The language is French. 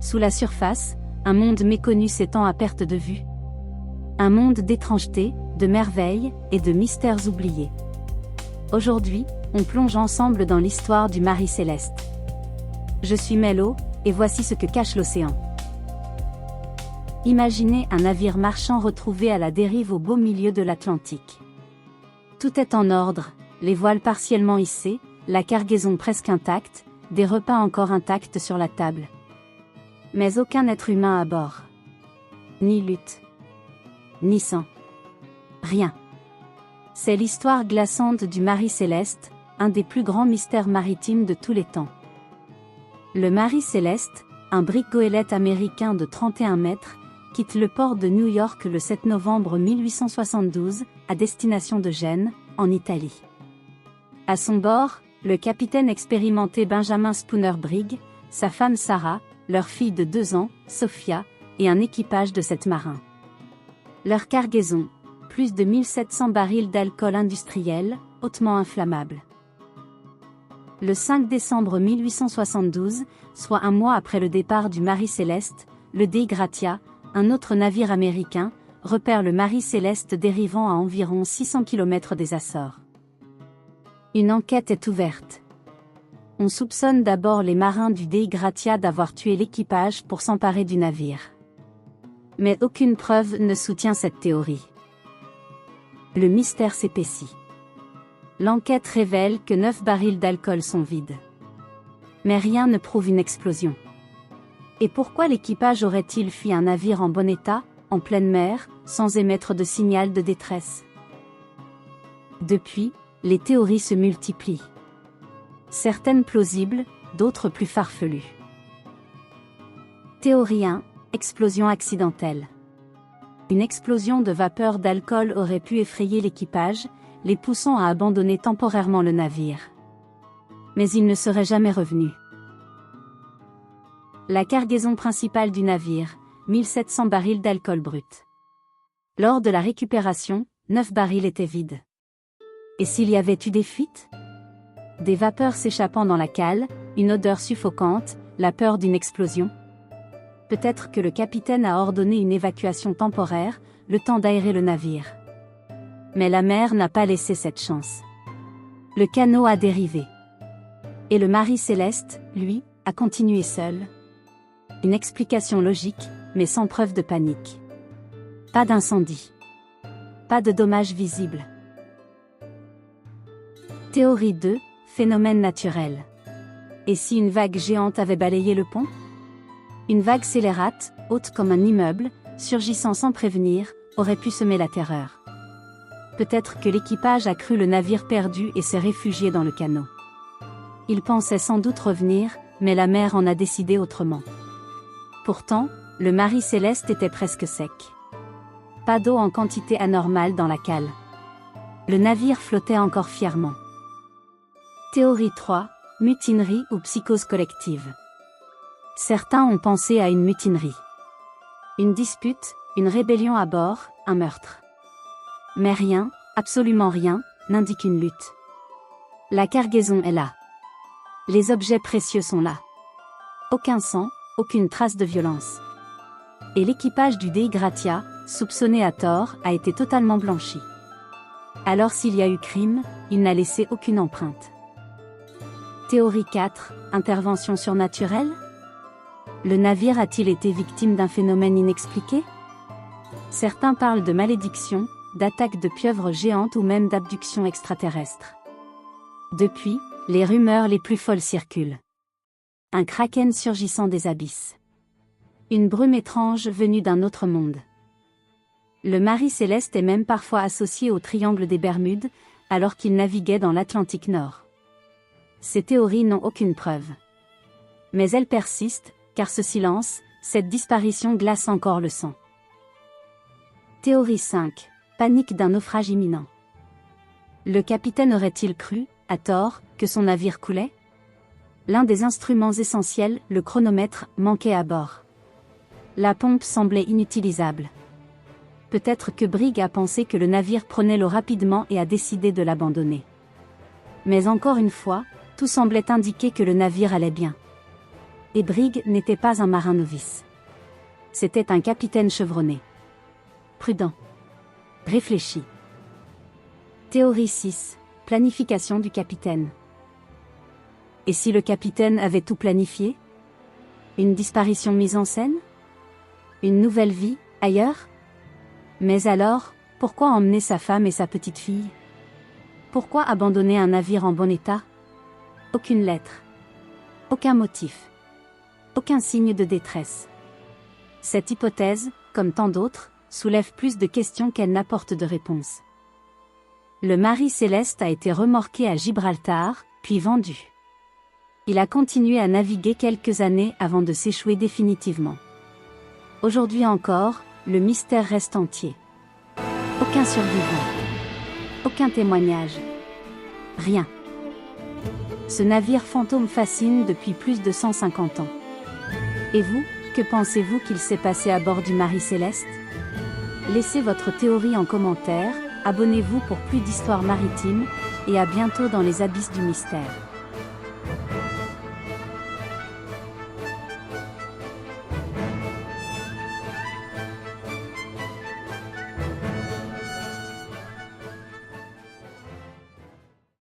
Sous la surface, un monde méconnu s'étend à perte de vue. Un monde d'étrangetés, de merveilles et de mystères oubliés. Aujourd'hui, on plonge ensemble dans l'histoire du Mari Céleste. Je suis Mello, et voici ce que cache l'océan. Imaginez un navire marchand retrouvé à la dérive au beau milieu de l'Atlantique. Tout est en ordre, les voiles partiellement hissées, la cargaison presque intacte, des repas encore intacts sur la table. Mais aucun être humain à bord. Ni lutte. Ni sang. Rien. C'est l'histoire glaçante du Mari Céleste, un des plus grands mystères maritimes de tous les temps. Le Mari Céleste, un brick goélette américain de 31 mètres, quitte le port de New York le 7 novembre 1872, à destination de Gênes, en Italie. À son bord, le capitaine expérimenté Benjamin Spooner Briggs, sa femme Sarah, leur fille de 2 ans, Sophia, et un équipage de 7 marins. Leur cargaison, plus de 1700 barils d'alcool industriel, hautement inflammable. Le 5 décembre 1872, soit un mois après le départ du Mari Céleste, le Dei Gratia, un autre navire américain, repère le Mari Céleste dérivant à environ 600 km des Açores. Une enquête est ouverte. On soupçonne d'abord les marins du Dei Gratia d'avoir tué l'équipage pour s'emparer du navire. Mais aucune preuve ne soutient cette théorie. Le mystère s'épaissit. L'enquête révèle que 9 barils d'alcool sont vides. Mais rien ne prouve une explosion. Et pourquoi l'équipage aurait-il fui un navire en bon état, en pleine mer, sans émettre de signal de détresse? Depuis, les théories se multiplient. Certaines plausibles, d'autres plus farfelues. Théorie 1, explosion accidentelle. Une explosion de vapeur d'alcool aurait pu effrayer l'équipage, les poussant à abandonner temporairement le navire. Mais il ne serait jamais revenu. La cargaison principale du navire, 1700 barils d'alcool brut. Lors de la récupération, 9 barils étaient vides. Et s'il y avait eu des fuites? Des vapeurs s'échappant dans la cale, une odeur suffocante, la peur d'une explosion? Peut-être que le capitaine a ordonné une évacuation temporaire, le temps d'aérer le navire. Mais la mer n'a pas laissé cette chance. Le canot a dérivé. Et le Mari Céleste, lui, a continué seul. Une explication logique, mais sans preuve de panique. Pas d'incendie. Pas de dommages visibles. Théorie 2, phénomène naturel. Et si une vague géante avait balayé le pont? Une vague scélérate, haute comme un immeuble, surgissant sans prévenir, aurait pu semer la terreur. Peut-être que l'équipage a cru le navire perdu et s'est réfugié dans le canot. Il pensait sans doute revenir, mais la mer en a décidé autrement. Pourtant, le Mari Céleste était presque sec. Pas d'eau en quantité anormale dans la cale. Le navire flottait encore fièrement. Théorie 3, mutinerie ou psychose collective. Certains ont pensé à une mutinerie. Une dispute, une rébellion à bord, un meurtre. Mais rien, absolument rien, n'indique une lutte. La cargaison est là. Les objets précieux sont là. Aucun sang, aucune trace de violence. Et l'équipage du Dei Gratia, soupçonné à tort, a été totalement blanchi. Alors s'il y a eu crime, il n'a laissé aucune empreinte. Théorie 4, intervention surnaturelle? Le navire a-t-il été victime d'un phénomène inexpliqué? Certains parlent de malédiction, d'attaque de pieuvres géantes ou même d'abduction extraterrestre. Depuis, les rumeurs les plus folles circulent. Un kraken surgissant des abysses. Une brume étrange venue d'un autre monde. Le Mari Céleste est même parfois associé au triangle des Bermudes, alors qu'il naviguait dans l'Atlantique Nord. Ces théories n'ont aucune preuve. Mais elles persistent, car ce silence, cette disparition glace encore le sang. Théorie 5. Panique d'un naufrage imminent. Le capitaine aurait-il cru, à tort, que son navire coulait? L'un des instruments essentiels, le chronomètre, manquait à bord. La pompe semblait inutilisable. Peut-être que Briggs a pensé que le navire prenait l'eau rapidement et a décidé de l'abandonner. Mais encore une fois, tout semblait indiquer que le navire allait bien. Et Brig n'était pas un marin novice. C'était un capitaine chevronné. Prudent. Réfléchi. Théorie 6. Planification du capitaine. Et si le capitaine avait tout planifié? Une disparition mise en scène? Une nouvelle vie, ailleurs? Mais alors, pourquoi emmener sa femme et sa petite fille? Pourquoi abandonner un navire en bon état? Aucune lettre. Aucun motif. Aucun signe de détresse. Cette hypothèse, comme tant d'autres, soulève plus de questions qu'elle n'apporte de réponses. Le Marie Céleste a été remorqué à Gibraltar, puis vendu. Il a continué à naviguer quelques années avant de s'échouer définitivement. Aujourd'hui encore, le mystère reste entier. Aucun survivant. Aucun témoignage. Rien. Ce navire fantôme fascine depuis plus de 150 ans. Et vous, que pensez-vous qu'il s'est passé à bord du Marie Céleste? Laissez votre théorie en commentaire, abonnez-vous pour plus d'histoires maritimes, et à bientôt dans les abysses du mystère.